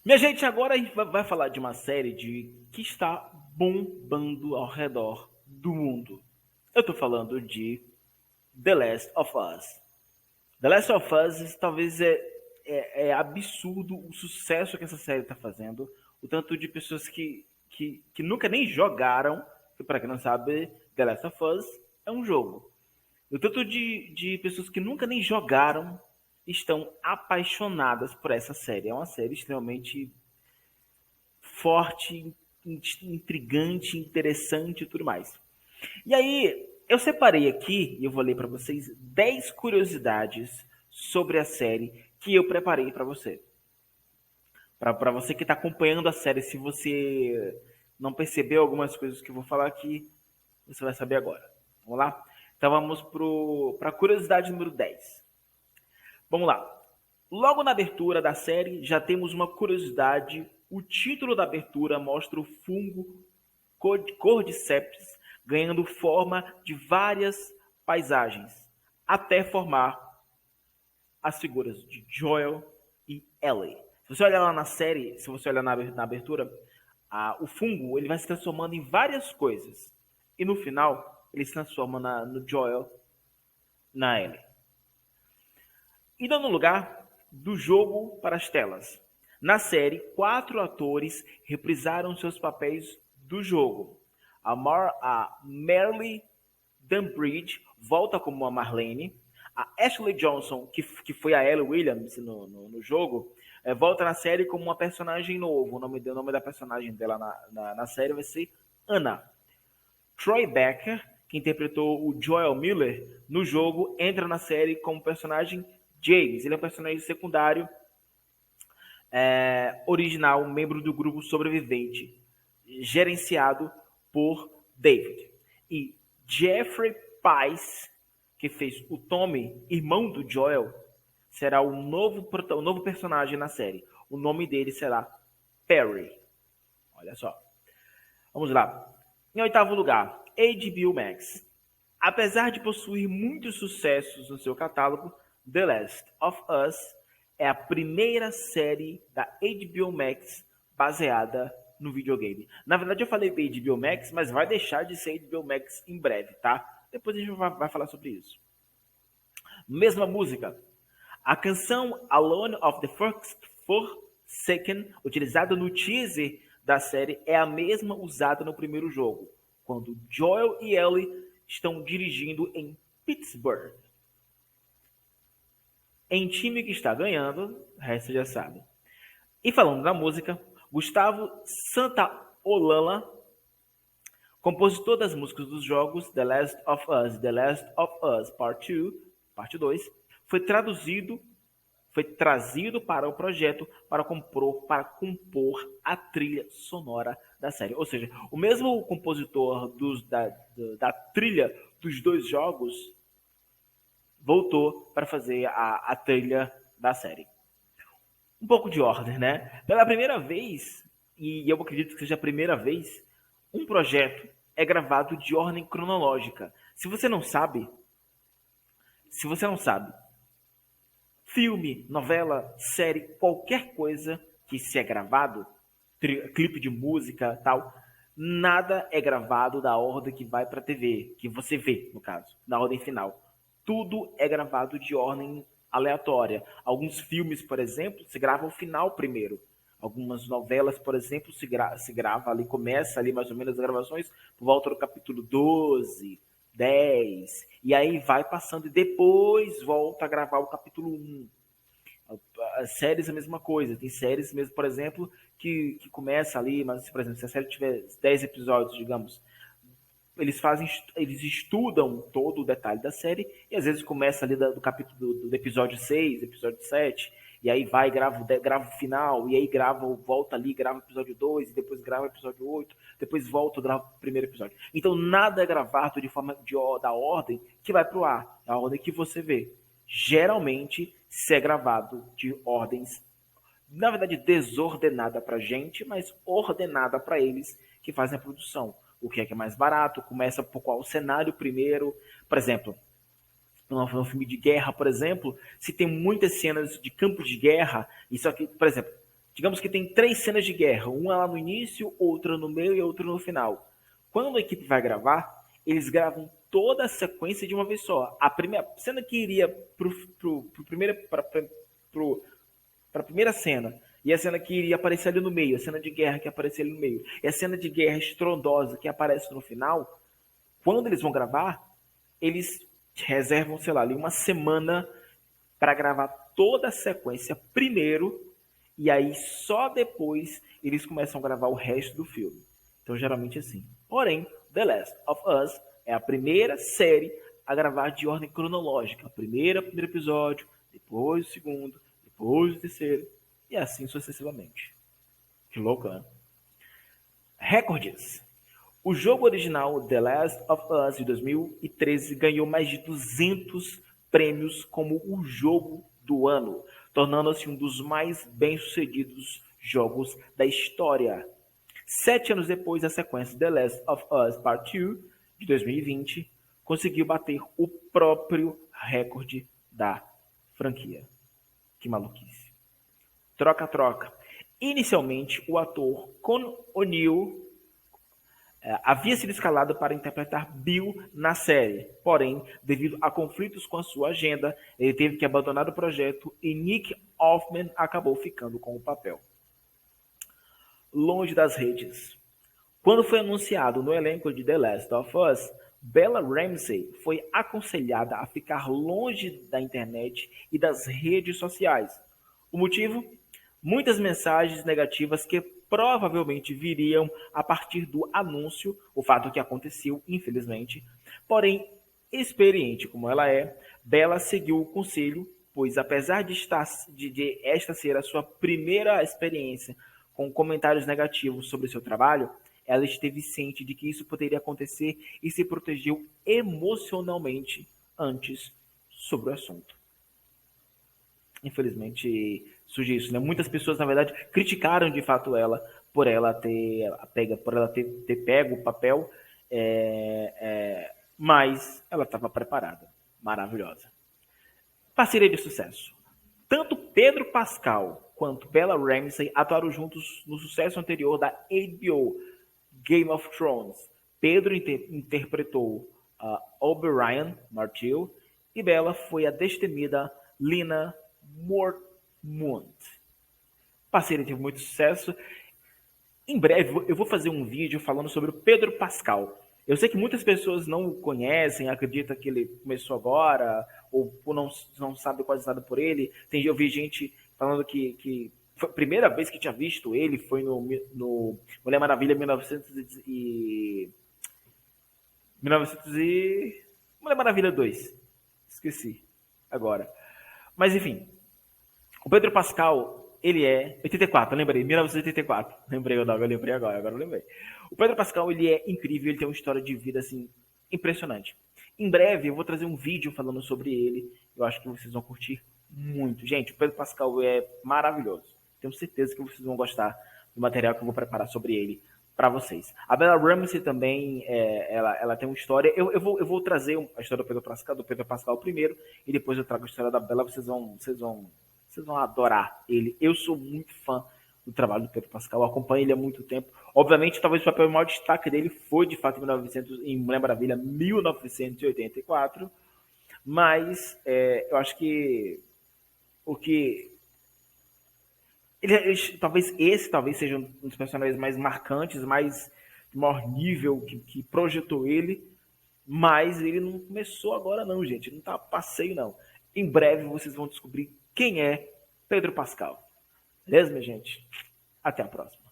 Minha gente, agora a gente vai falar de uma série que está bombando ao redor do mundo. Eu tô falando de The Last of Us. The Last of Us talvez é absurdo o sucesso que essa série está fazendo. O tanto de pessoas que nunca nem jogaram, que para quem não sabe, The Last of Us é um jogo. O tanto de pessoas que nunca nem jogaram estão apaixonadas por essa série. É uma série extremamente forte, intrigante, interessante e tudo mais. E aí, eu separei aqui, e eu vou ler para vocês, 10 curiosidades sobre a série que eu preparei para você. Para você que está acompanhando a série, se você não percebeu algumas coisas que eu vou falar aqui, você vai saber agora. Vamos lá? Então vamos para a curiosidade número 10. Vamos lá. Logo na abertura da série, já temos uma curiosidade. O título da abertura mostra o fungo Cordyceps ganhando forma de várias paisagens, até formar as figuras de Joel e Ellie. Se você olhar lá na série, se você olhar na abertura, o fungo ele vai se transformando em várias coisas. E no final, ele se transforma no Joel, na Ellie. E dando lugar do jogo para as telas. Na série, 4 atores reprisaram seus papéis do jogo. A Marley Dunbridge volta como a Marlene. A Ashley Johnson, que foi a Ellie Williams no jogo, volta na série como uma personagem novo. O nome da personagem dela na série vai ser Anna. Troy Baker, que interpretou o Joel Miller no jogo, entra na série como personagem James. Ele é um personagem secundário original, membro do grupo sobrevivente, gerenciado por David. E Jeffrey Pais, que fez o Tommy, irmão do Joel, será o novo personagem na série. O nome dele será Perry. Olha só. Vamos lá. Em oitavo lugar, HBO Max. Apesar de possuir muitos sucessos no seu catálogo, The Last of Us é a primeira série da HBO Max baseada no videogame. Na verdade, eu falei HBO Max, mas vai deixar de ser HBO Max em breve, tá? Depois a gente vai falar sobre isso. Mesma música. A canção Alone of the Forsaken, utilizada no teaser da série, é a mesma usada no primeiro jogo, quando Joel e Ellie estão dirigindo em Pittsburgh. Em time que está ganhando, o resto já sabe. E falando da música, Gustavo Santaolalla, compositor das músicas dos jogos The Last of Us, The Last of Us Part 2, Parte 2, foi trazido para o projeto para compor a trilha sonora da série. Ou seja, o mesmo compositor da trilha dos dois jogos voltou para fazer a trilha da série. Um pouco de ordem, né? Pela primeira vez, e eu acredito que seja a primeira vez, um projeto é gravado de ordem cronológica. Se você não sabe, filme, novela, série, qualquer coisa que se é gravado, clipe de música, tal, nada é gravado da ordem que vai para a TV, que você vê, no caso, na ordem final. Tudo é gravado de ordem aleatória. Alguns filmes, por exemplo, se grava o final primeiro. Algumas novelas, por exemplo, se grava ali, começa ali mais ou menos as gravações por volta do capítulo 12, 10, e aí vai passando e depois volta a gravar o capítulo 1. As séries é a mesma coisa. Tem séries mesmo, por exemplo, que começa ali, mas, por exemplo, se a série tiver 10 episódios, digamos, eles estudam todo o detalhe da série e às vezes começa ali do capítulo do episódio 6, episódio 7, e aí vai, grava o final, e aí volta ali, grava o episódio 2, e depois grava o episódio 8, depois volta, grava o primeiro episódio. Então nada é gravado de forma da ordem que vai pro ar, a ordem que você vê. Geralmente se é gravado de ordens, na verdade, desordenada pra gente, mas ordenada para eles que fazem a produção. O que é mais barato, começa por qual cenário primeiro. Por exemplo, num filme de guerra, por exemplo, se tem muitas cenas de campos de guerra, isso aqui, por exemplo, Digamos que tem 3 cenas de guerra, uma lá no início, outra no meio e outra no final. Quando a equipe vai gravar, eles gravam toda a sequência de uma vez só. A primeira cena que iria para a primeira cena, e a cena que iria aparecer ali no meio, a cena de guerra que aparece ali no meio, e a cena de guerra estrondosa que aparece no final, quando eles vão gravar, eles reservam, sei lá, ali uma semana para gravar toda a sequência primeiro, e aí só depois eles começam a gravar o resto do filme. Então, geralmente assim. Porém, The Last of Us é a primeira série a gravar de ordem cronológica. Primeiro episódio, depois o segundo, depois o terceiro, e assim sucessivamente. Que louco, né? Recordes. O jogo original The Last of Us de 2013 ganhou mais de 200 prêmios como o jogo do ano, tornando-se um dos mais bem-sucedidos jogos da história. 7 anos depois, a sequência The Last of Us Part 2, de 2020, conseguiu bater o próprio recorde da franquia. Que maluquice. Troca-troca. Inicialmente, o ator Con O'Neill havia sido escalado para interpretar Bill na série, porém, devido a conflitos com a sua agenda, ele teve que abandonar o projeto e Nick Offerman acabou ficando com o papel. Longe das redes. Quando foi anunciado no elenco de The Last of Us, Bella Ramsey foi aconselhada a ficar longe da internet e das redes sociais. O motivo? Muitas mensagens negativas que provavelmente viriam a partir do anúncio, o fato que aconteceu, infelizmente. Porém, experiente como ela é, Bella seguiu o conselho, pois apesar de esta ser a sua primeira experiência com comentários negativos sobre seu trabalho, ela esteve ciente de que isso poderia acontecer e se protegeu emocionalmente antes sobre o assunto. Infelizmente, surge isso, né? Muitas pessoas, na verdade, criticaram de fato ela por ela ter pego o papel, mas ela estava preparada. Maravilhosa. Parceria de sucesso. Tanto Pedro Pascal quanto Bella Ramsey atuaram juntos no sucesso anterior da HBO, Game of Thrones. Pedro interpretou Oberyn Martell e Bella foi a destemida Lina Mormont. Parceria teve muito sucesso. Em breve eu vou fazer um vídeo falando sobre o Pedro Pascal. Eu sei que muitas pessoas não o conhecem, acreditam que ele começou agora, ou não sabe quase nada por ele. Eu vi gente falando que foi a primeira vez que tinha visto ele foi no Mulher Maravilha 1900 Mulher Maravilha 2. Esqueci agora. Mas enfim, o Pedro Pascal, ele é 84, lembrei, 1984. Lembrei o nome, eu lembrei agora eu lembrei. O Pedro Pascal, ele é incrível, ele tem uma história de vida assim impressionante. Em breve eu vou trazer um vídeo falando sobre ele. Eu acho que vocês vão curtir muito. Gente, o Pedro Pascal é maravilhoso. Tenho certeza que vocês vão gostar do material que eu vou preparar sobre ele para vocês. A Bella Ramsey também, ela tem uma história. Eu vou trazer a história do Pedro Pascal primeiro, e depois eu trago a história da Bella. Vocês vão adorar ele. Eu sou muito fã do trabalho do Pedro Pascal, eu acompanho ele há muito tempo. Obviamente, talvez o papel maior destaque dele foi, de fato, em Mulher Maravilha 1984, mas eu acho que talvez seja um dos personagens mais marcantes, mais de maior nível que projetou ele, mas ele não começou agora não, gente. Ele não tá passeio, não. Em breve vocês vão descobrir quem é Pedro Pascal. Beleza, minha gente? Até a próxima.